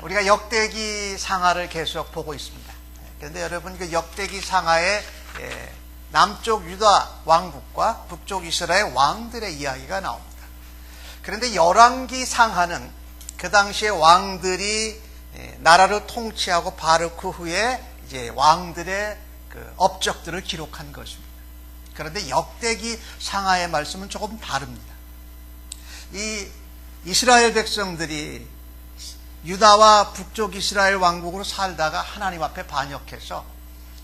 우리가 역대기 상하를 계속 보고 있습니다. 그런데 여러분, 그 역대기 상하의 남쪽 유다 왕국과 북쪽 이스라엘 왕들의 이야기가 나옵니다. 그런데 열왕기 상하는 그 당시에 왕들이 나라를 통치하고 바르크 후에 이제 왕들의 그 업적들을 기록한 것입니다. 그런데 역대기 상하의 말씀은 조금 다릅니다. 이 이스라엘 백성들이 유다와 북쪽 이스라엘 왕국으로 살다가 하나님 앞에 반역해서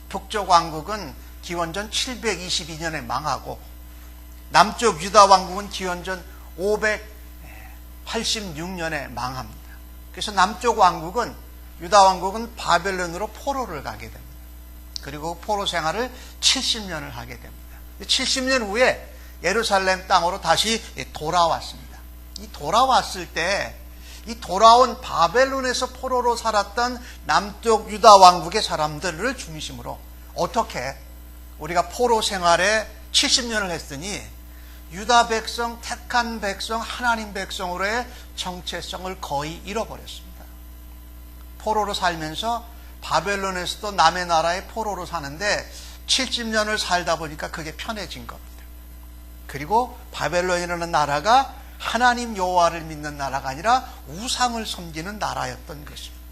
북쪽 왕국은 기원전 722년에 망하고 남쪽 유다 왕국은 기원전 586년에 망합니다. 그래서 남쪽 왕국은, 유다 왕국은 바벨론으로 포로를 가게 됩니다. 그리고 포로 생활을 70년을 하게 됩니다. 70년 후에 예루살렘 땅으로 다시 돌아왔습니다. 이 돌아왔을 때 이 돌아온 바벨론에서 포로로 살았던 남쪽 유다 왕국의 사람들을 중심으로 어떻게 우리가 포로 생활에 70년을 했으니 유다 백성, 택한 백성, 하나님 백성으로의 정체성을 거의 잃어버렸습니다. 포로로 살면서 바벨론에서도 남의 나라에 포로로 사는데 70년을 살다 보니까 그게 편해진 겁니다. 그리고 바벨론이라는 나라가 하나님 여호와를 믿는 나라가 아니라 우상을 섬기는 나라였던 것입니다.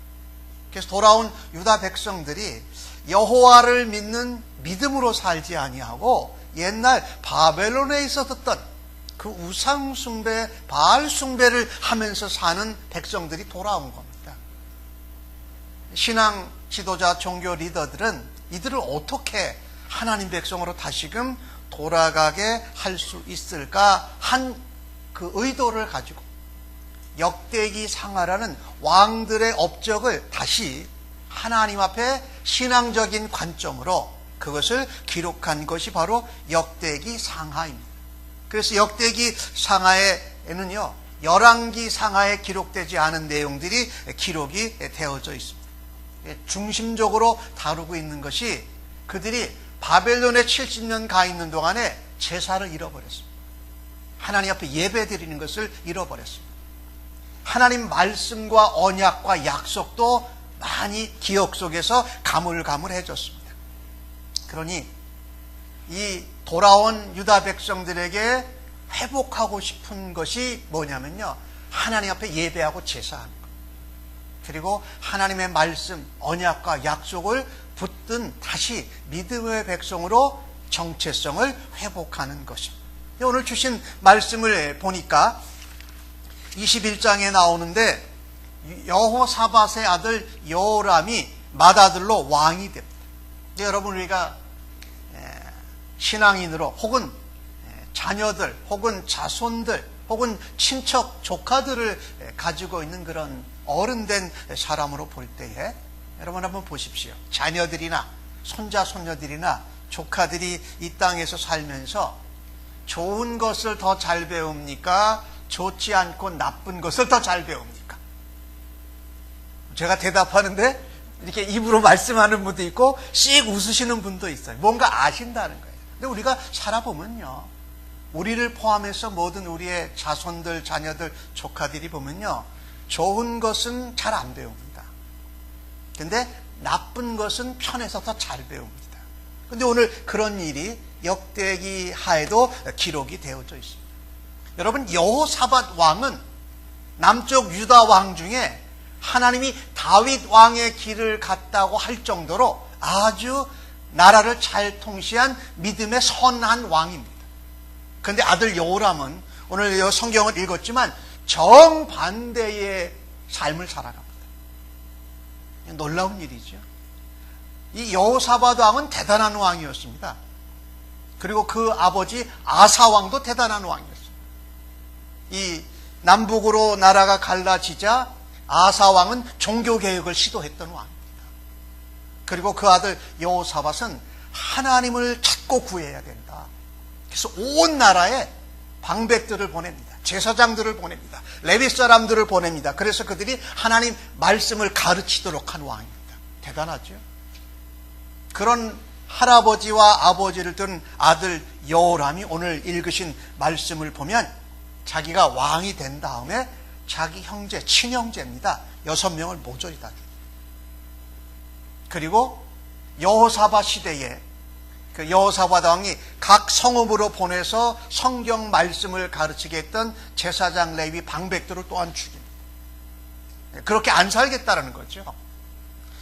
그래서 돌아온 유다 백성들이 여호와를 믿는 믿음으로 살지 아니하고 옛날 바벨론에 있었던 그 우상 숭배, 바알 숭배를 하면서 사는 백성들이 돌아온 겁니다. 신앙 지도자, 종교 리더들은 이들을 어떻게 하나님 백성으로 다시금 돌아가게 할 수 있을까 한 그 의도를 가지고 역대기 상하라는 왕들의 업적을 다시 하나님 앞에 신앙적인 관점으로 그것을 기록한 것이 바로 역대기 상하입니다. 그래서 역대기 상하에는요, 열왕기 상하에 기록되지 않은 내용들이 기록이 되어져 있습니다. 중심적으로 다루고 있는 것이 그들이 바벨론에 70년 가 있는 동안에 제사를 잃어버렸습니다. 하나님 앞에 예배 드리는 것을 잃어버렸습니다. 하나님 말씀과 언약과 약속도 많이 기억 속에서 가물가물해졌습니다. 그러니 이 돌아온 유다 백성들에게 회복하고 싶은 것이 뭐냐면요, 하나님 앞에 예배하고 제사하는 것, 그리고 하나님의 말씀, 언약과 약속을 붙든 다시 믿음의 백성으로 정체성을 회복하는 것입니다. 오늘 주신 말씀을 보니까 21장에 나오는데 여호사밧의 아들 여호람이 맏아들로 왕이 됩니다. 여러분, 우리가 신앙인으로 혹은 자녀들 혹은 자손들 혹은 친척 조카들을 가지고 있는 그런 어른된 사람으로 볼 때에 여러분 한번 보십시오. 자녀들이나 손자 손녀들이나 조카들이 이 땅에서 살면서 좋은 것을 더 잘 배웁니까? 좋지 않고 나쁜 것을 더 잘 배웁니까? 제가 대답하는데 이렇게 입으로 말씀하는 분도 있고 씩 웃으시는 분도 있어요. 뭔가 아신다는 거예요. 근데 우리가 살아보면요, 우리를 포함해서 모든 우리의 자손들, 자녀들, 조카들이 보면요, 좋은 것은 잘 안 배웁니다. 근데 나쁜 것은 편해서 더 잘 배웁니다. 근데 오늘 그런 일이 역대기 하에도 기록이 되어져 있습니다. 여러분, 여호사밧 왕은 남쪽 유다 왕 중에 하나님이 다윗 왕의 길을 갔다고 할 정도로 아주 나라를 잘 통치한 믿음의 선한 왕입니다. 그런데 아들 여호람은 오늘 성경을 읽었지만 정반대의 삶을 살아갑니다. 놀라운 일이죠. 이 여호사밧 왕은 대단한 왕이었습니다. 그리고 그 아버지 아사 왕도 대단한 왕이었습니다. 이 남북으로 나라가 갈라지자 아사 왕은 종교 개혁을 시도했던 왕입니다. 그리고 그 아들 여호사밧은 하나님을 찾고 구해야 된다. 그래서 온 나라에 방백들을 보냅니다. 제사장들을 보냅니다. 레위 사람들을 보냅니다. 그래서 그들이 하나님 말씀을 가르치도록 한 왕입니다. 대단하죠. 그런 할아버지와 아버지를 둔 아들 여호람이 오늘 읽으신 말씀을 보면 자기가 왕이 된 다음에 자기 형제, 친형제입니다. 6명을 모조리 다 죽였어요. 그리고 여호사밧 시대에 그 여호사밧 왕이 각 성읍으로 보내서 성경 말씀을 가르치게 했던 제사장 레위 방백들을 또한 죽입니다. 그렇게 안 살겠다라는 거죠.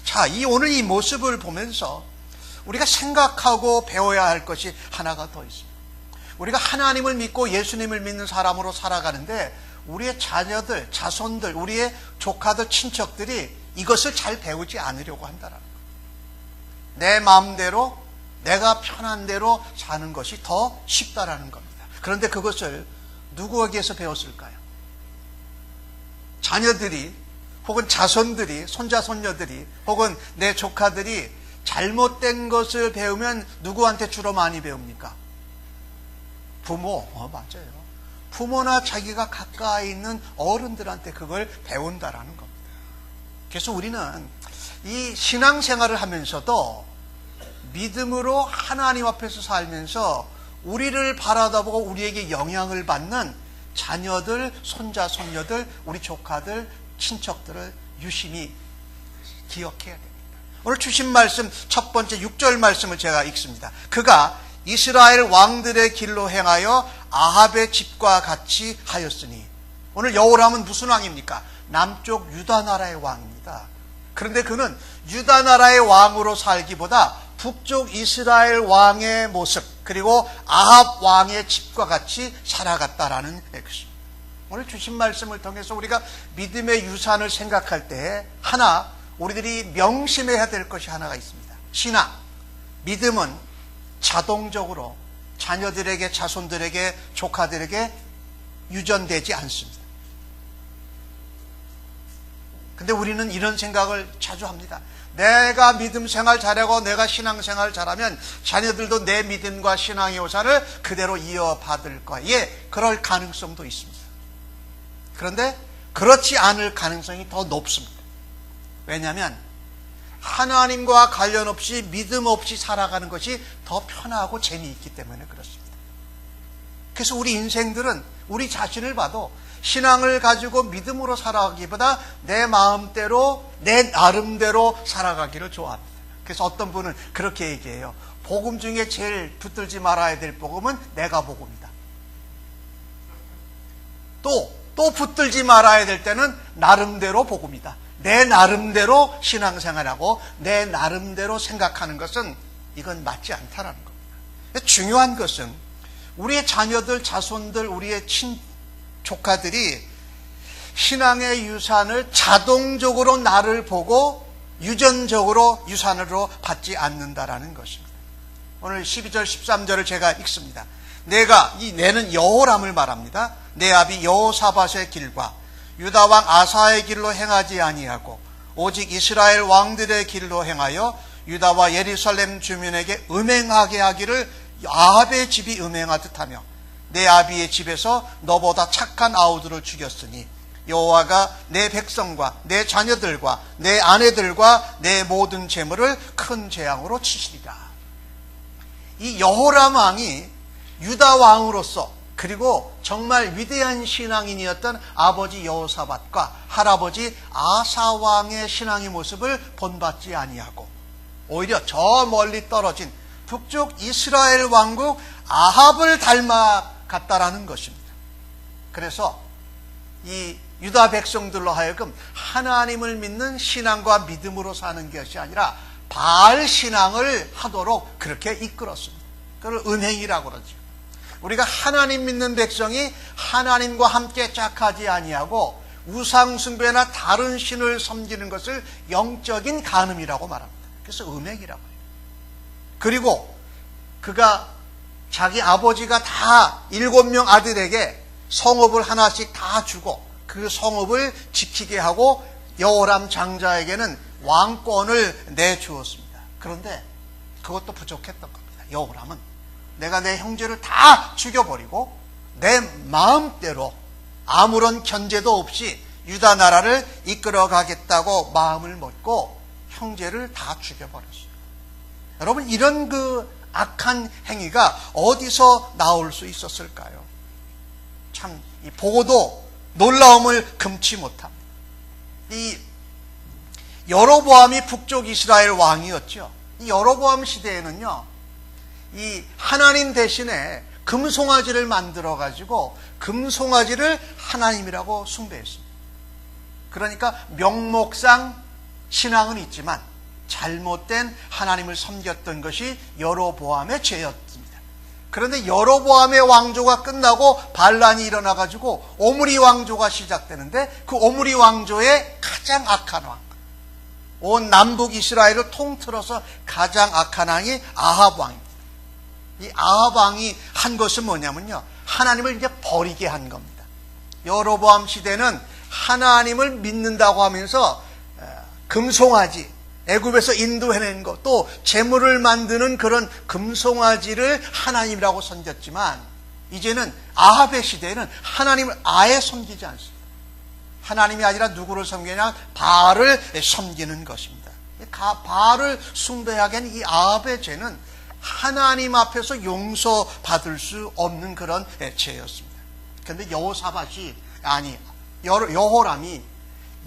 자, 오늘 이 모습을 보면서 우리가 생각하고 배워야 할 것이 하나가 더 있습니다. 우리가 하나님을 믿고 예수님을 믿는 사람으로 살아가는데 우리의 자녀들, 자손들, 우리의 조카들, 친척들이 이것을 잘 배우지 않으려고 한다는 거예요. 내 마음대로 내가 편한 대로 사는 것이 더 쉽다라는 겁니다. 그런데 그것을 누구에게서 배웠을까요? 자녀들이 혹은 자손들이, 손자 손녀들이 혹은 내 조카들이 잘못된 것을 배우면 누구한테 주로 많이 배웁니까? 부모. 맞아요. 부모나 자기가 가까이 있는 어른들한테 그걸 배운다라는 겁니다. 그래서 우리는 이 신앙생활을 하면서도 믿음으로 하나님 앞에서 살면서 우리를 바라다보고 우리에게 영향을 받는 자녀들, 손자, 손녀들, 우리 조카들, 친척들을 유심히 기억해야 됩니다. 오늘 주신 말씀 첫 번째 6절 말씀을 제가 읽습니다. 그가 이스라엘 왕들의 길로 행하여 아합의 집과 같이 하였으니, 오늘 여호람은 무슨 왕입니까? 남쪽 유다 나라의 왕입니다. 그런데 그는 유다 나라의 왕으로 살기보다 북쪽 이스라엘 왕의 모습, 그리고 아합 왕의 집과 같이 살아갔다라는 것입니다. 오늘 주신 말씀을 통해서 우리가 믿음의 유산을 생각할 때 하나 우리들이 명심해야 될 것이 하나가 있습니다. 신앙, 믿음은 자동적으로 자녀들에게, 자손들에게, 조카들에게 유전되지 않습니다. 근데 우리는 이런 생각을 자주 합니다. 내가 믿음 생활 잘하고 내가 신앙 생활 잘하면 자녀들도 내 믿음과 신앙의 유산을 그대로 이어받을 거야. 예, 그럴 가능성도 있습니다. 그런데 그렇지 않을 가능성이 더 높습니다. 왜냐하면 하나님과 관련 없이 믿음 없이 살아가는 것이 더 편하고 재미있기 때문에 그렇습니다. 그래서 우리 인생들은 우리 자신을 봐도 신앙을 가지고 믿음으로 살아가기보다 내 마음대로, 내 나름대로 살아가기를 좋아합니다. 그래서 어떤 분은 그렇게 얘기해요. 복음 중에 제일 붙들지 말아야 될 복음은 내가 복음이다. 또 붙들지 말아야 될 때는 나름대로 복음이다. 내 나름대로 신앙생활하고 내 나름대로 생각하는 것은 이건 맞지 않다라는 겁니다. 중요한 것은 우리의 자녀들, 자손들, 우리의 조카들이 신앙의 유산을 자동적으로 나를 보고 유전적으로 유산으로 받지 않는다라는 것입니다. 오늘 12절 13절을 제가 읽습니다. 내는 여호람을 말합니다. 내 아비 여호사밧의 길과 유다 왕 아사의 길로 행하지 아니하고 오직 이스라엘 왕들의 길로 행하여 유다와 예루살렘 주민에게 음행하게 하기를 아합의 집이 음행하듯 하며 내 아비의 집에서 너보다 착한 아우들을 죽였으니 여호와가 내 백성과 내 자녀들과 내 아내들과 내 모든 재물을 큰 재앙으로 치시리라. 이 여호람 왕이 유다 왕으로서 그리고 정말 위대한 신앙인이었던 아버지 여호사밧과 할아버지 아사 왕의 신앙의 모습을 본받지 아니하고 오히려 저 멀리 떨어진 북쪽 이스라엘 왕국 아합을 닮아갔다라는 것입니다. 그래서 이 유다 백성들로 하여금 하나님을 믿는 신앙과 믿음으로 사는 것이 아니라 바알 신앙을 하도록 그렇게 이끌었습니다. 그걸 음행이라고 그러죠. 우리가 하나님 믿는 백성이 하나님과 함께 짝하지 아니하고 우상숭배나 다른 신을 섬기는 것을 영적인 간음이라고 말합니다. 그래서 음행이라고 해요. 그리고 그가 자기 아버지가 다 7명 아들에게 성읍을 하나씩 다 주고 그 성읍을 지키게 하고 여호람 장자에게는 왕권을 내주었습니다. 그런데 그것도 부족했던 겁니다. 여호람은 내가 내 형제를 다 죽여버리고 내 마음대로 아무런 견제도 없이 유다 나라를 이끌어가겠다고 마음을 먹고 형제를 다 죽여버렸어요. 여러분, 이런 그 악한 행위가 어디서 나올 수 있었을까요? 참 보고도 놀라움을 금치 못합니다. 이 여로보암이 북쪽 이스라엘 왕이었죠. 이 여로보암 시대에는요, 이 하나님 대신에 금송아지를 만들어 가지고 금송아지를 하나님이라고 숭배했습니다. 그러니까 명목상 신앙은 있지만 잘못된 하나님을 섬겼던 것이 여로보암의 죄였습니다. 그런데 여로보암의 왕조가 끝나고 반란이 일어나 가지고 오므리 왕조가 시작되는데, 그 오므리 왕조의 가장 악한 왕, 온 남북 이스라엘을 통틀어서 가장 악한 왕이 아합 왕입니다. 이 아합 왕이 한 것은 뭐냐면요, 하나님을 이제 버리게 한 겁니다. 여로보암 시대는 하나님을 믿는다고 하면서 금송아지, 애굽에서 인도해낸 것, 또 재물을 만드는 그런 금송아지를 하나님이라고 섬겼지만, 이제는 아합의 시대에는 하나님을 아예 섬기지 않습니다. 하나님이 아니라 누구를 섬기냐? 바알을 섬기는 것입니다. 바알을 숭배하게 한 이 아합의 죄는 하나님 앞에서 용서받을 수 없는 그런 죄였습니다. 그런데 여호람이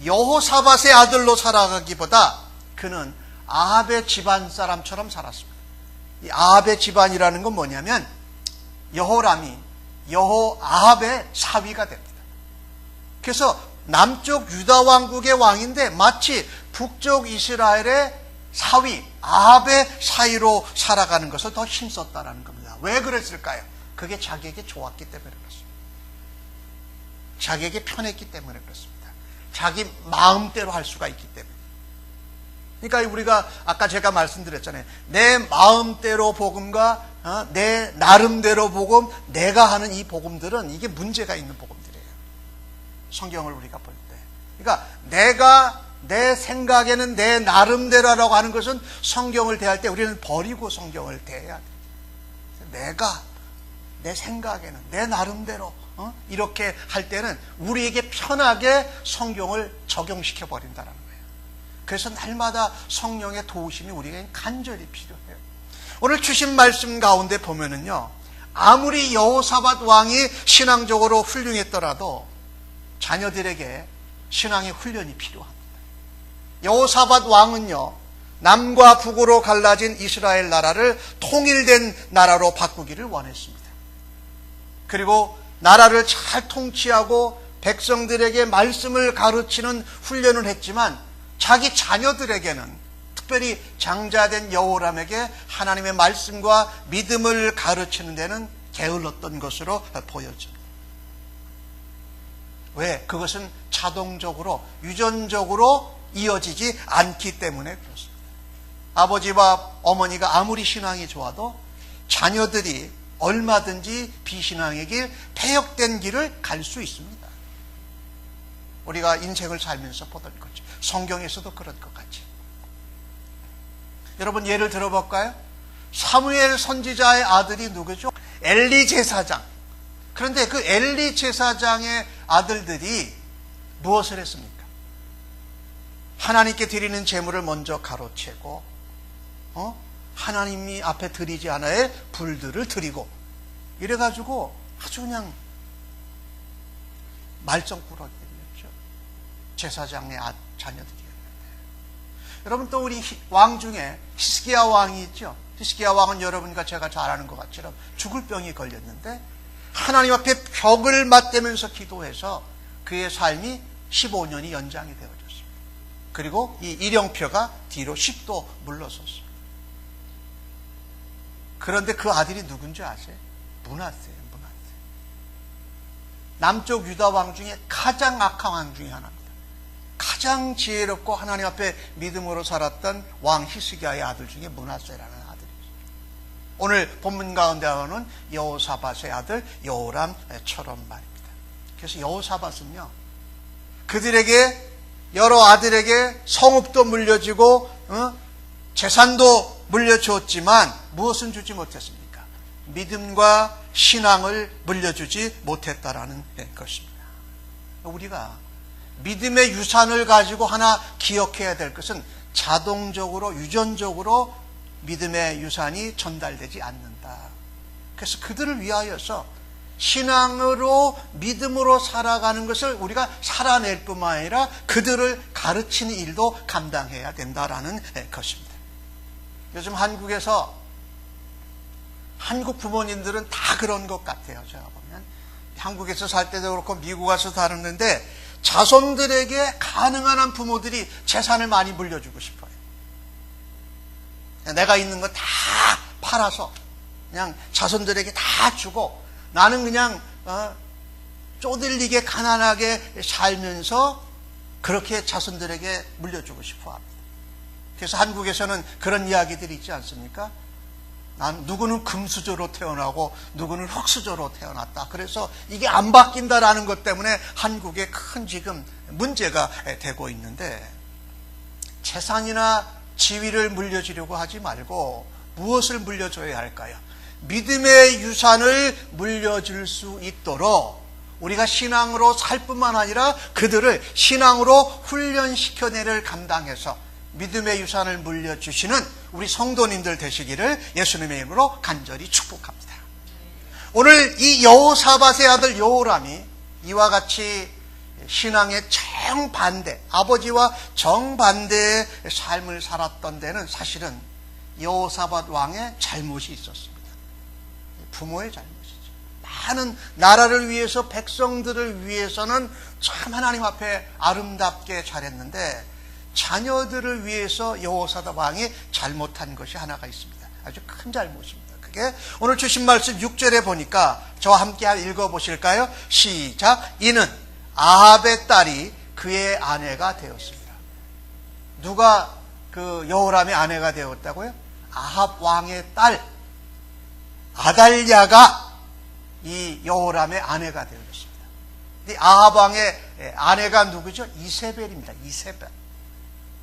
여호사밧의 아들로 살아가기보다 그는 아합의 집안 사람처럼 살았습니다. 이 아합의 집안이라는 건 뭐냐면, 여호람이 여호아합의 사위가 됩니다. 그래서 남쪽 유다 왕국의 왕인데 마치 북쪽 이스라엘의 사위, 아합의 사위로 살아가는 것을 더 힘썼다라는 겁니다. 왜 그랬을까요? 그게 자기에게 좋았기 때문에 그렇습니다. 자기에게 편했기 때문에 그렇습니다. 자기 마음대로 할 수가 있기 때문에. 그러니까 우리가 아까 제가 말씀드렸잖아요. 내 마음대로 복음과 내 나름대로 복음, 내가 하는 이 복음들은 이게 문제가 있는 복음들이에요. 성경을 우리가 볼 때. 그러니까 내가 내 생각에는 내 나름대로라고 하는 것은 성경을 대할 때 우리는 버리고 성경을 대해야 돼요. 내가 내 생각에는 내 나름대로 이렇게 할 때는 우리에게 편하게 성경을 적용시켜 버린다는 거예요. 그래서 날마다 성령의 도우심이 우리에게 간절히 필요해요. 오늘 주신 말씀 가운데 보면은요, 아무리 여호사밧 왕이 신앙적으로 훌륭했더라도 자녀들에게 신앙의 훈련이 필요합니다. 여호사밧 왕은요, 남과 북으로 갈라진 이스라엘 나라를 통일된 나라로 바꾸기를 원했습니다. 그리고 나라를 잘 통치하고 백성들에게 말씀을 가르치는 훈련을 했지만, 자기 자녀들에게는, 특별히 장자된 여호람에게 하나님의 말씀과 믿음을 가르치는 데는 게을렀던 것으로 보여집니다. 왜? 그것은 자동적으로, 유전적으로 이어지지 않기 때문에 그렇습니다. 아버지와 어머니가 아무리 신앙이 좋아도 자녀들이 얼마든지 비신앙의 길, 패역된 길을 갈 수 있습니다. 우리가 인생을 살면서 보던 거죠. 성경에서도 그런 것 같이. 여러분, 예를 들어볼까요? 사무엘 선지자의 아들이 누구죠? 엘리 제사장. 그런데 그 엘리 제사장의 아들들이 무엇을 했습니까? 하나님께 드리는 제물을 먼저 가로채고, 하나님이 앞에 드리지 않아야 불들을 드리고, 이래가지고 아주 그냥 말썽꾸러기였죠. 제사장의 자녀들이었는데. 여러분, 또 우리 왕 중에 히스기야 왕이 있죠. 히스기야 왕은 여러분과 제가 잘 아는 것 같처럼 죽을 병이 걸렸는데 하나님 앞에 벽을 맞대면서 기도해서 그의 삶이 15년이 연장이 되어졌습니다. 그리고 이 일령표가 뒤로 10도 물러섰습니다. 그런데 그 아들이 누군지 아세요? 므낫세예요. 남쪽 유다 왕 중에 가장 악한 왕 중에 하나입니다. 가장 지혜롭고 하나님 앞에 믿음으로 살았던 왕 히스기야의 아들 중에 므낫세라는 아들이죠. 오늘 본문 가운데 나오는 여호사밧의 아들 여호람처럼 말입니다. 그래서 여호사밧은요, 그들에게, 여러 아들에게 성읍도 물려주고 재산도 물려주었지만 무엇은 주지 못했습니까? 믿음과 신앙을 물려주지 못했다라는 것입니다. 우리가 믿음의 유산을 가지고 하나 기억해야 될 것은 자동적으로, 유전적으로 믿음의 유산이 전달되지 않는다. 그래서 그들을 위하여서 신앙으로 믿음으로 살아가는 것을 우리가 살아낼 뿐만 아니라 그들을 가르치는 일도 감당해야 된다라는 것입니다. 요즘 한국에서 한국 부모님들은 다 그런 것 같아요. 제가 보면 한국에서 살 때도 그렇고 미국 와서 다루는데 자손들에게 가능한 한 부모들이 재산을 많이 물려주고 싶어요. 내가 있는 거 다 팔아서 그냥 자손들에게 다 주고 나는 그냥 쪼들리게 가난하게 살면서 그렇게 자손들에게 물려주고 싶어 합니다. 그래서 한국에서는 그런 이야기들이 있지 않습니까? 누구는 금수저로 태어나고 누구는 흙수저로 태어났다. 그래서 이게 안 바뀐다라는 것 때문에 한국에 큰 지금 문제가 되고 있는데, 재산이나 지위를 물려주려고 하지 말고 무엇을 물려줘야 할까요? 믿음의 유산을 물려줄 수 있도록 우리가 신앙으로 살 뿐만 아니라 그들을 신앙으로 훈련시켜내를 감당해서 믿음의 유산을 물려주시는 우리 성도님들 되시기를 예수님의 이름으로 간절히 축복합니다. 오늘 이 여호사밧의 아들 여호람이 이와 같이 신앙의 정반대, 아버지와 정반대의 삶을 살았던 데는 사실은 여호사밧 왕의 잘못이 있었습니다. 부모의 잘못이죠. 많은 나라를 위해서, 백성들을 위해서는 참 하나님 앞에 아름답게 잘했는데 자녀들을 위해서 여호사밧 왕이 잘못한 것이 하나가 있습니다. 아주 큰 잘못입니다. 그게 오늘 주신 말씀 6절에 보니까 저와 함께 읽어보실까요? 시작. 이는 아합의 딸이 그의 아내가 되었습니다. 누가 그 여호람의 아내가 되었다고요? 아합 왕의 딸 아달랴가 이 여호람의 아내가 되었습니다. 이 아합 왕의 아내가 누구죠? 이세벨입니다. 이세벨.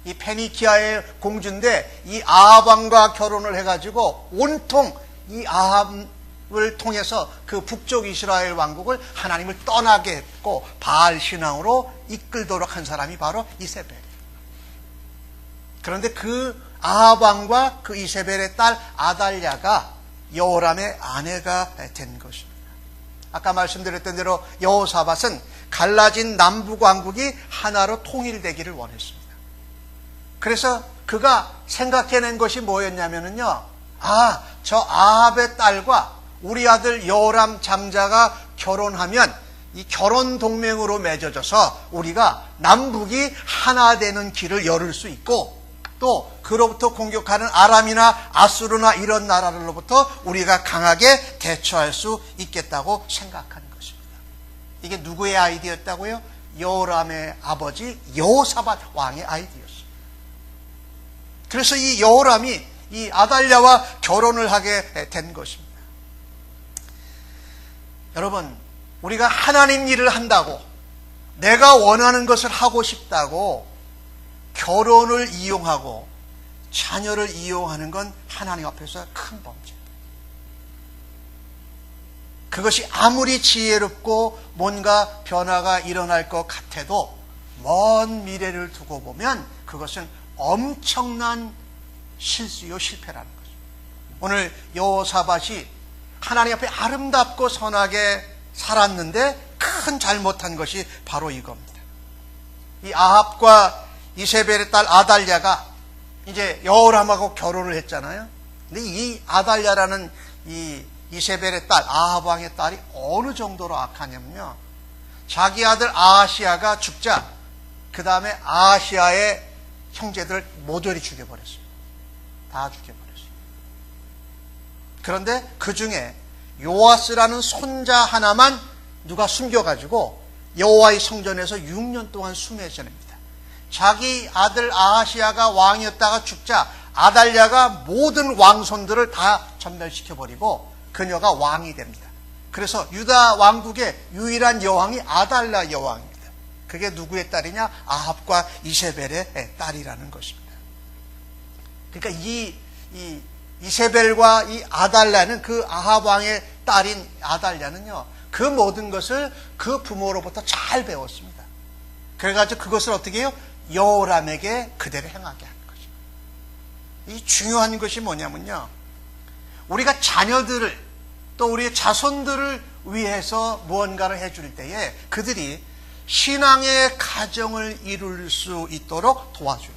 이 페니키아의 공주인데 이 아합 왕과 결혼을 해가지고 온통 이 아합을 통해서 그 북쪽 이스라엘 왕국을 하나님을 떠나게 했고 바알 신앙으로 이끌도록 한 사람이 바로 이세벨이에요. 그런데 그 아합 왕과 그 이세벨의 딸 아달랴가 여호람의 아내가 된 것입니다. 아까 말씀드렸던 대로 여호사밧은 갈라진 남북 왕국이 하나로 통일되기를 원했습니다. 그래서 그가 생각해낸 것이 뭐였냐면요, 저 아합의 딸과 우리 아들 여호람 장자가 결혼하면 이 결혼 동맹으로 맺어져서 우리가 남북이 하나 되는 길을 열을 수 있고 또 그로부터 공격하는 아람이나 아수르나 이런 나라들로부터 우리가 강하게 대처할 수 있겠다고 생각한 것입니다. 이게 누구의 아이디어였다고요? 여호람의 아버지 여호사밧 왕의 아이디어였습니다. 그래서 이 여호람이 이 아달랴와 결혼을 하게 된 것입니다. 여러분, 우리가 하나님 일을 한다고, 내가 원하는 것을 하고 싶다고 결혼을 이용하고 자녀를 이용하는 건 하나님 앞에서 큰 범죄입니다. 그것이 아무리 지혜롭고 뭔가 변화가 일어날 것 같아도 먼 미래를 두고 보면 그것은 엄청난 실수요 실패라는 거죠. 오늘 여호사밧이 하나님 앞에 아름답고 선하게 살았는데 큰 잘못한 것이 바로 이겁니다. 이 아합과 이세벨의 딸 아달랴가 이제 여호람하고 결혼을 했잖아요. 근데 이 아달랴라는 이 이세벨의 딸, 아합 왕의 딸이 어느 정도로 악하냐면요, 자기 아들 아하시아가 죽자 그 다음에 아하시아의 형제들 모조리 죽여버렸어요. 다 죽여버렸어요. 그런데 그 중에 요아스라는 손자 하나만 누가 숨겨가지고 여호와의 성전에서 6년 동안 숨해 지냅니다. 자기 아들 아하시아가 왕이었다가 죽자 아달랴가 모든 왕손들을 다 전멸시켜버리고 그녀가 왕이 됩니다. 그래서 유다 왕국의 유일한 여왕이 아달랴 여왕입니다. 그게 누구의 딸이냐? 아합과 이세벨의 딸이라는 것입니다. 그러니까 이 이세벨과 이 아달랴는, 그 아합 왕의 딸인 아달랴는요, 그 모든 것을 그 부모로부터 잘 배웠습니다. 그래가지고 그것을 어떻게 해요? 여호람에게 그대로 행하게 하는 거죠. 이 중요한 것이 뭐냐면요, 우리가 자녀들을 또 우리의 자손들을 위해서 무언가를 해줄 때에 그들이 신앙의 가정을 이룰 수 있도록 도와줘야 돼요.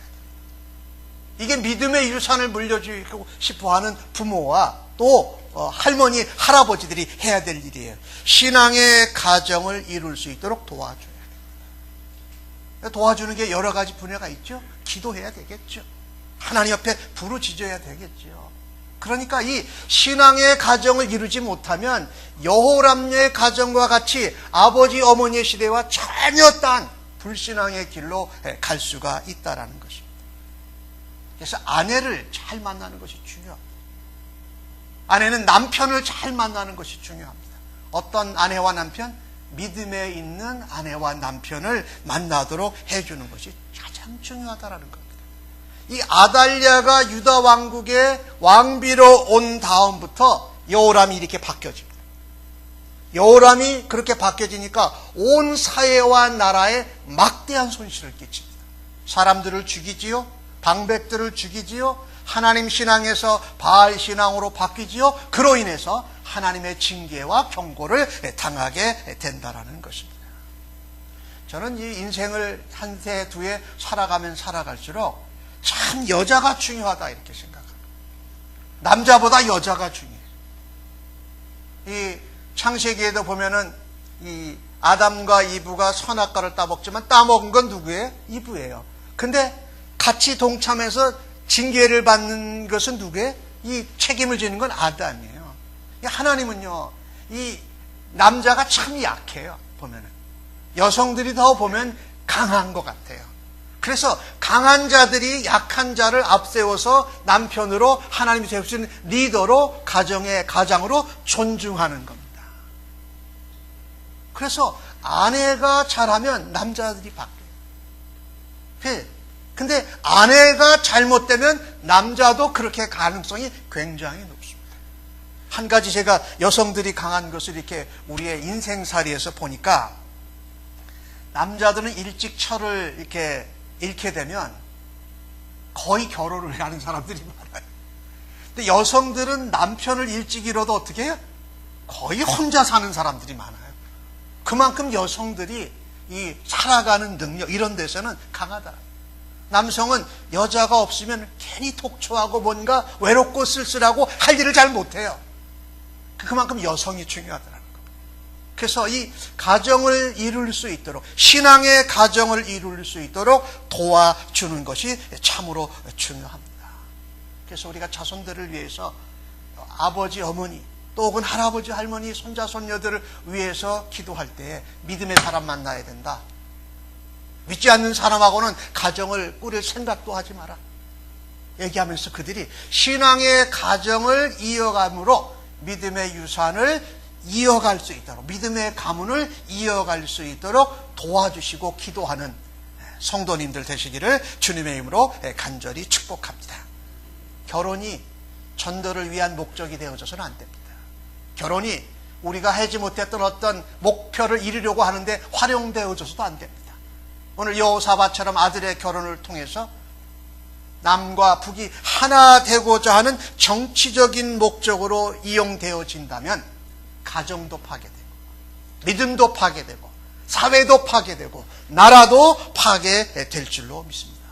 이게 믿음의 유산을 물려주고 싶어하는 부모와 또 할머니, 할아버지들이 해야 될 일이에요. 신앙의 가정을 이룰 수 있도록 도와줘야 돼요. 도와주는 게 여러 가지 분야가 있죠. 기도해야 되겠죠. 하나님 앞에 부르짖어야 되겠죠. 그러니까 이 신앙의 가정을 이루지 못하면 여호람의 가정과 같이 아버지 어머니의 시대와 전혀 딴 불신앙의 길로 갈 수가 있다는 것입니다. 그래서 아내를 잘 만나는 것이 중요합니다. 아내는 남편을 잘 만나는 것이 중요합니다. 어떤 아내와 남편? 믿음에 있는 아내와 남편을 만나도록 해주는 것이 가장 중요하다는 겁니다. 이 아달랴가 유다 왕국의 왕비로 온 다음부터 여호람이 이렇게 바뀌어집니다. 여호람이 그렇게 바뀌어지니까 온 사회와 나라에 막대한 손실을 끼칩니다. 사람들을 죽이지요. 방백들을 죽이지요. 하나님 신앙에서 바알 신앙으로 바뀌지요. 그로 인해서 하나님의 징계와 경고를 당하게 된다는 것입니다. 저는 이 인생을 한 해, 두 해 살아가면 살아갈수록 참 여자가 중요하다 이렇게 생각합니다. 남자보다 여자가 중요해요. 이 창세기에도 보면은 이 아담과 이브가 선악과를 따먹지만 따먹은 건 누구예요? 이브예요. 근데 같이 동참해서 징계를 받는 것은 누구예요? 이 책임을 지는 건 아담이에요. 하나님은요, 이 남자가 참 약해요. 보면은 여성들이 더 보면 강한 것 같아요. 그래서 강한 자들이 약한 자를 앞세워서 남편으로 하나님이 세우신 리더로 가장으로 존중하는 겁니다. 그래서 아내가 잘하면 남자들이 바뀌어요. 근데 아내가 잘못되면 남자도 그렇게 가능성이 굉장히 높습니다. 한 가지 제가 여성들이 강한 것을 이렇게 우리의 인생살이에서 보니까 남자들은 일찍 철을 이렇게 잃게 되면 거의 결혼을 하는 사람들이 많아요. 근데 여성들은 남편을 일찍 잃어도 어떻게 해요? 거의 혼자 사는 사람들이 많아요. 그만큼 여성들이 이 살아가는 능력 이런 데서는 강하다. 남성은 여자가 없으면 괜히 독초하고 뭔가 외롭고 쓸쓸하고 할 일을 잘 못해요. 그만큼 여성이 중요하더라고요. 그래서 이 가정을 이룰 수 있도록, 신앙의 가정을 이룰 수 있도록 도와주는 것이 참으로 중요합니다. 그래서 우리가 자손들을 위해서 아버지, 어머니, 또 혹은 할아버지, 할머니, 손자, 손녀들을 위해서 기도할 때 믿음의 사람 만나야 된다. 믿지 않는 사람하고는 가정을 꾸릴 생각도 하지 마라. 얘기하면서 그들이 신앙의 가정을 이어감으로 믿음의 유산을 이어갈 수 있도록, 믿음의 가문을 이어갈 수 있도록 도와주시고 기도하는 성도님들 되시기를 주님의 이름으로 간절히 축복합니다. 결혼이 전도를 위한 목적이 되어져서는 안 됩니다. 결혼이 우리가 하지 못했던 어떤 목표를 이루려고 하는데 활용되어져서도 안 됩니다. 오늘 여호사밧처럼 아들의 결혼을 통해서 남과 북이 하나 되고자 하는 정치적인 목적으로 이용되어진다면 가정도 파괴되고 믿음도 파괴되고 사회도 파괴되고 나라도 파괴될 줄로 믿습니다.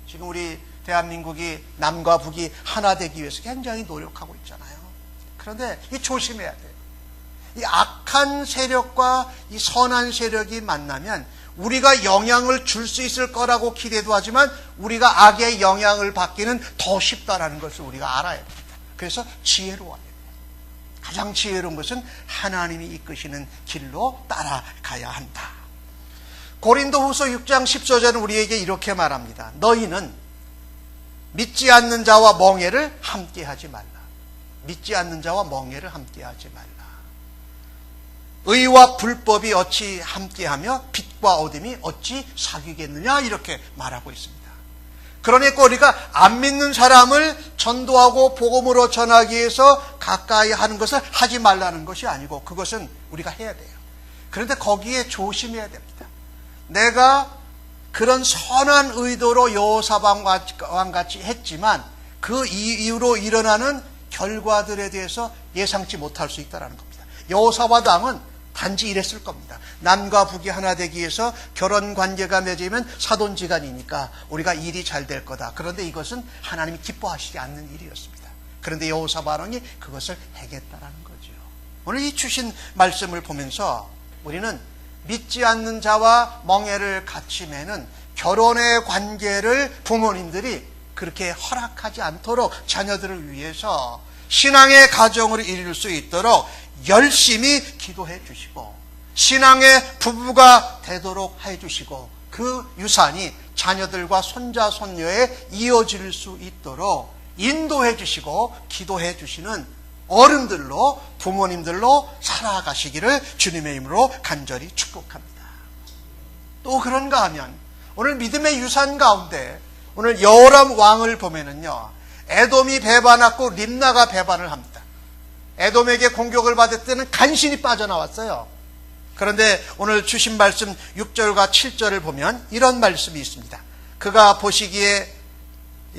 지금 우리 대한민국이 남과 북이 하나 되기 위해서 굉장히 노력하고 있잖아요. 그런데 이 조심해야 돼요. 이 악한 세력과 이 선한 세력이 만나면 우리가 영향을 줄 수 있을 거라고 기대도 하지만 우리가 악의 영향을 받기는 더 쉽다라는 것을 우리가 알아야 됩니다. 그래서 지혜로워야 돼요. 가장 지혜로운 것은 하나님이 이끄시는 길로 따라가야 한다. 고린도후서 6장 14절은 우리에게 이렇게 말합니다. 너희는 믿지 않는 자와 멍에를 함께하지 말라. 믿지 않는 자와 멍에를 함께하지 말라. 의와 불법이 어찌 함께하며 빛과 어둠이 어찌 사귀겠느냐 이렇게 말하고 있습니다. 그러니까 우리가 안 믿는 사람을 전도하고 복음으로 전하기 위해서 가까이 하는 것을 하지 말라는 것이 아니고 그것은 우리가 해야 돼요. 그런데 거기에 조심해야 됩니다. 내가 그런 선한 의도로 여호사밧 왕같이 했지만 그 이후로 일어나는 결과들에 대해서 예상치 못할 수 있다는 겁니다. 여호사밧 왕은 단지 이랬을 겁니다. 남과 북이 하나 되기 위해서 결혼 관계가 맺으면 사돈지간이니까 우리가 일이 잘 될 거다. 그런데 이것은 하나님이 기뻐하시지 않는 일이었습니다. 그런데 여호사밧 왕이 그것을 행했다라는 거죠. 오늘 이 주신 말씀을 보면서 우리는 믿지 않는 자와 멍에를 같이 매는 결혼의 관계를 부모님들이 그렇게 허락하지 않도록 자녀들을 위해서 신앙의 가정을 이룰 수 있도록 열심히 기도해 주시고 신앙의 부부가 되도록 해 주시고 그 유산이 자녀들과 손자 손녀에 이어질 수 있도록 인도해 주시고 기도해 주시는 어른들로 부모님들로 살아가시기를 주님의 이름으로 간절히 축복합니다. 또 그런가 하면 오늘 믿음의 유산 가운데 오늘 여호람 왕을 보면은요, 에돔이 배반하고 림나가 배반을 합니다. 에돔에게 공격을 받을 때는 간신히 빠져나왔어요. 그런데 오늘 주신 말씀 6절과 7절을 보면 이런 말씀이 있습니다. 그가 보시기에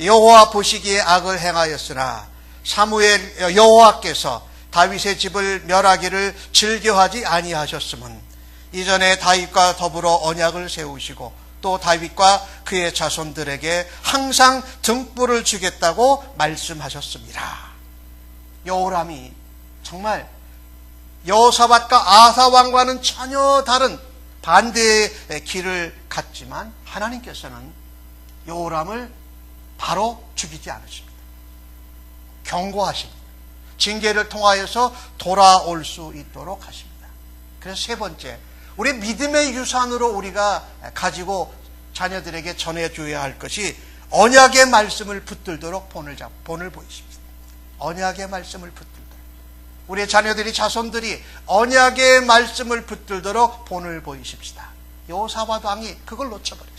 여호와 보시기에 악을 행하였으나 사무엘 여호와께서 다윗의 집을 멸하기를 즐겨하지 아니하셨음은 이전에 다윗과 더불어 언약을 세우시고 또 다윗과 그의 자손들에게 항상 등불을 주겠다고 말씀하셨습니다. 여호람이 정말 여호사밧과 아사 왕과는 전혀 다른 반대의 길을 갔지만 하나님께서는 여호람을 바로 죽이지 않으십니다. 경고하십니다. 징계를 통하여서 돌아올 수 있도록 하십니다. 그래서 세 번째, 우리 믿음의 유산으로 우리가 가지고 자녀들에게 전해줘야 할 것이 언약의 말씀을 붙들도록 본을 보이십니다. 언약의 말씀을 붙들도록. 우리의 자녀들이 자손들이 언약의 말씀을 붙들도록 본을 보이십시다. 여호사밧 왕이 그걸 놓쳐버렸어요.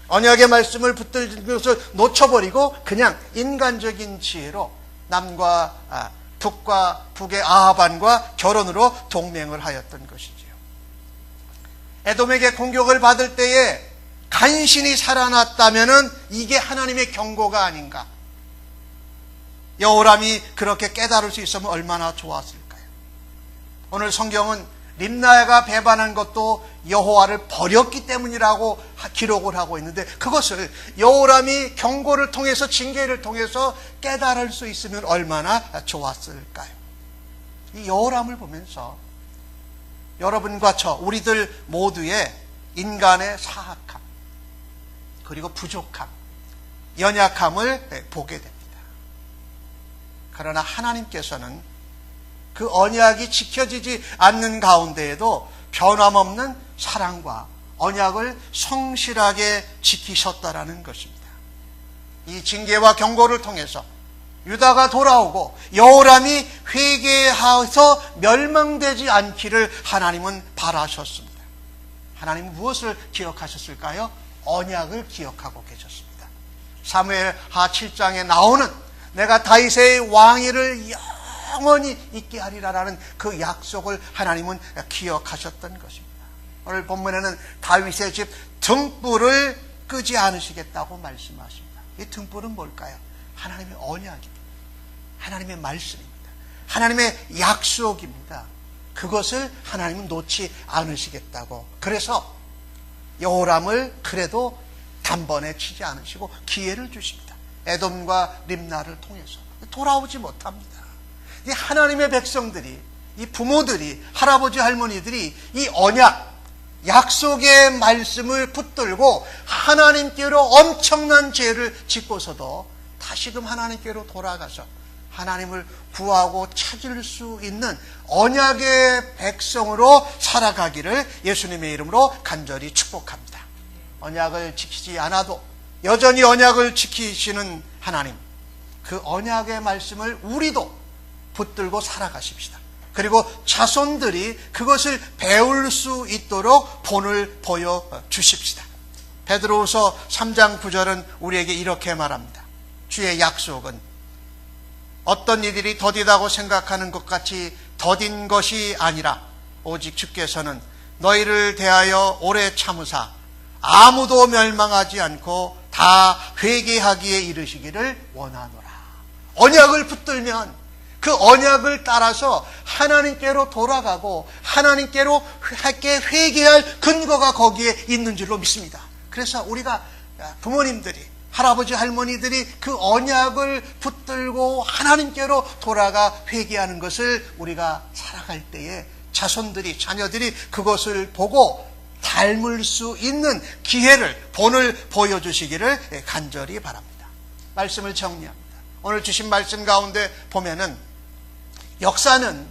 언약의 말씀을 붙들는 것을 놓쳐버리고 그냥 인간적인 지혜로 남과 북과 북의 아하반과 결혼으로 동맹을 하였던 것이지요. 에돔에게 공격을 받을 때에 간신히 살아났다면은 이게 하나님의 경고가 아닌가. 여호람이 그렇게 깨달을 수 있으면 얼마나 좋았을까요? 오늘 성경은 림나가 배반한 것도 여호와를 버렸기 때문이라고 기록을 하고 있는데 그것을 여호람이 경고를 통해서 징계를 통해서 깨달을 수 있으면 얼마나 좋았을까요? 이 여호람을 보면서 여러분과 저 우리들 모두의 인간의 사악함 그리고 부족함, 연약함을 보게 됩니다. 그러나 하나님께서는 그 언약이 지켜지지 않는 가운데에도 변함없는 사랑과 언약을 성실하게 지키셨다라는 것입니다. 이 징계와 경고를 통해서 유다가 돌아오고 여호람이 회개하여서 멸망되지 않기를 하나님은 바라셨습니다. 하나님은 무엇을 기억하셨을까요? 언약을 기억하고 계셨습니다. 사무엘하 7장에 나오는 내가 다윗의 왕위를 영원히 있게 하리라라는 그 약속을 하나님은 기억하셨던 것입니다. 오늘 본문에는 다윗의 집 등불을 끄지 않으시겠다고 말씀하십니다. 이 등불은 뭘까요? 하나님의 언약입니다. 하나님의 말씀입니다. 하나님의 약속입니다. 그것을 하나님은 놓지 않으시겠다고. 그래서 여호람을 그래도 단번에 치지 않으시고 기회를 주십니다. 에돔과 림나를 통해서 돌아오지 못합니다. 이 하나님의 백성들이, 이 부모들이, 할아버지 할머니들이 이 언약, 약속의 말씀을 붙들고 하나님께로 엄청난 죄를 짓고서도 다시금 하나님께로 돌아가서 하나님을 구하고 찾을 수 있는 언약의 백성으로 살아가기를 예수님의 이름으로 간절히 축복합니다. 언약을 지키지 않아도 여전히 언약을 지키시는 하나님, 그 언약의 말씀을 우리도 붙들고 살아가십시다. 그리고 자손들이 그것을 배울 수 있도록 본을 보여주십시다. 베드로후서 3장 9절은 우리에게 이렇게 말합니다. 주의 약속은 어떤 이들이 더디다고 생각하는 것 같이 더딘 것이 아니라 오직 주께서는 너희를 대하여 오래 참으사 아무도 멸망하지 않고 다 회개하기에 이르시기를 원하노라. 언약을 붙들면 그 언약을 따라서 하나님께로 돌아가고 하나님께로 회개할 근거가 거기에 있는 줄로 믿습니다. 그래서 우리가 부모님들이, 할아버지 할머니들이 그 언약을 붙들고 하나님께로 돌아가 회개하는 것을 우리가 살아갈 때에 자손들이, 자녀들이 그것을 보고 닮을 수 있는 기회를, 본을 보여주시기를 간절히 바랍니다. 말씀을 정리합니다. 오늘 주신 말씀 가운데 보면은 역사는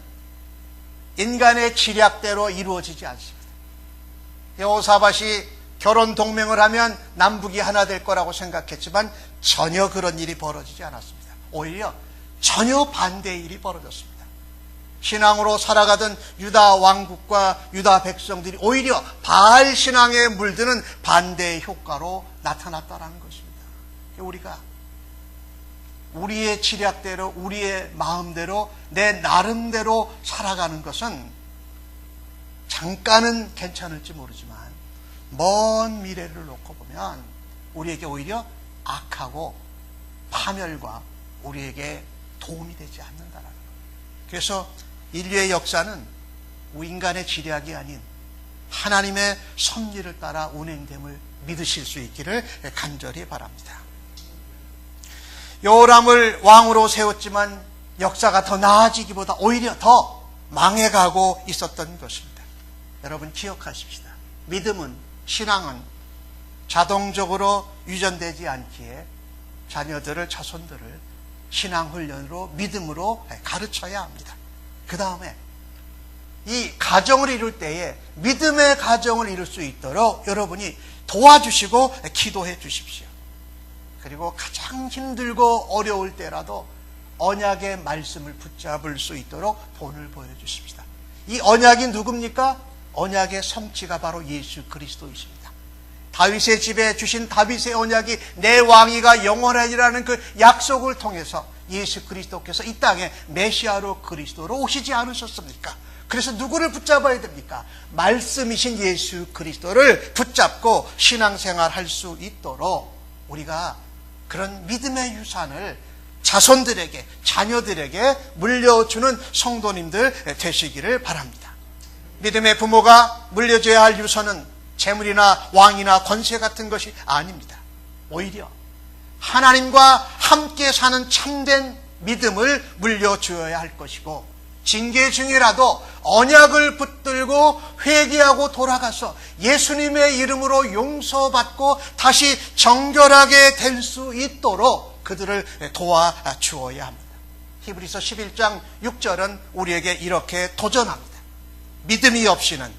인간의 지략대로 이루어지지 않습니다. 여호사밧이 결혼 동맹을 하면 남북이 하나 될 거라고 생각했지만 전혀 그런 일이 벌어지지 않았습니다. 오히려 전혀 반대의 일이 벌어졌습니다. 신앙으로 살아가던 유다 왕국과 유다 백성들이 오히려 바알 신앙에 물드는 반대의 효과로 나타났다는 것입니다. 우리가 우리의 지략대로, 우리의 마음대로, 내 나름대로 살아가는 것은 잠깐은 괜찮을지 모르지만 먼 미래를 놓고 보면 우리에게 오히려 악하고 파멸과 우리에게 도움이 되지 않는다는 거예요. 그래서 인류의 역사는 인간의 지략이 아닌 하나님의 섭리를 따라 운행됨을 믿으실 수 있기를 간절히 바랍니다. 여호람을 왕으로 세웠지만 역사가 더 나아지기보다 오히려 더 망해가고 있었던 것입니다. 여러분 기억하십시다. 믿음은, 신앙은 자동적으로 유전되지 않기에 자녀들을, 자손들을 신앙훈련으로, 믿음으로 가르쳐야 합니다. 그 다음에 이 가정을 이룰 때에 믿음의 가정을 이룰 수 있도록 여러분이 도와주시고 기도해 주십시오. 그리고 가장 힘들고 어려울 때라도 언약의 말씀을 붙잡을 수 있도록 본을 보여주십시다. 이 언약이 누굽니까? 언약의 성취가 바로 예수 그리스도이십니다. 다윗의 집에 주신 다윗의 언약이 내 왕위가 영원하리라는 그 약속을 통해서 예수 그리스도께서 이 땅에 메시아로, 그리스도로 오시지 않으셨습니까? 그래서 누구를 붙잡아야 됩니까? 말씀이신 예수 그리스도를 붙잡고 신앙생활 할 수 있도록 우리가 그런 믿음의 유산을 자손들에게, 자녀들에게 물려주는 성도님들 되시기를 바랍니다. 믿음의 부모가 물려줘야 할 유산은 재물이나 왕이나 권세 같은 것이 아닙니다. 오히려 하나님과 함께 사는 참된 믿음을 물려주어야 할 것이고, 징계 중이라도 언약을 붙들고 회개하고 돌아가서 예수님의 이름으로 용서받고 다시 정결하게 될 수 있도록 그들을 도와주어야 합니다. 히브리서 11장 6절은 우리에게 이렇게 도전합니다. 믿음이 없이는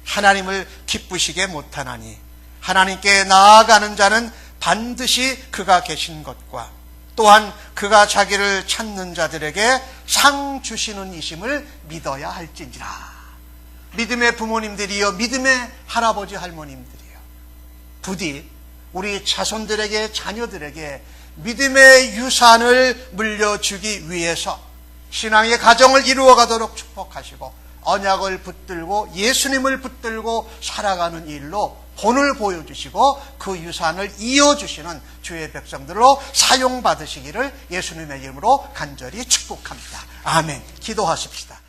하나님을 기쁘시게 못하나니 하나님께 나아가는 자는 반드시 그가 계신 것과 또한 그가 자기를 찾는 자들에게 상 주시는 이심을 믿어야 할진지라. 믿음의 부모님들이요, 믿음의 할아버지 할머님들이요, 부디 우리 자손들에게, 자녀들에게 믿음의 유산을 물려주기 위해서 신앙의 가정을 이루어가도록 축복하시고 언약을 붙들고 예수님을 붙들고 살아가는 일로 본을 보여주시고 그 유산을 이어주시는 주의 백성들로 사용받으시기를 예수님의 이름으로 간절히 축복합니다. 아멘. 기도하십시다.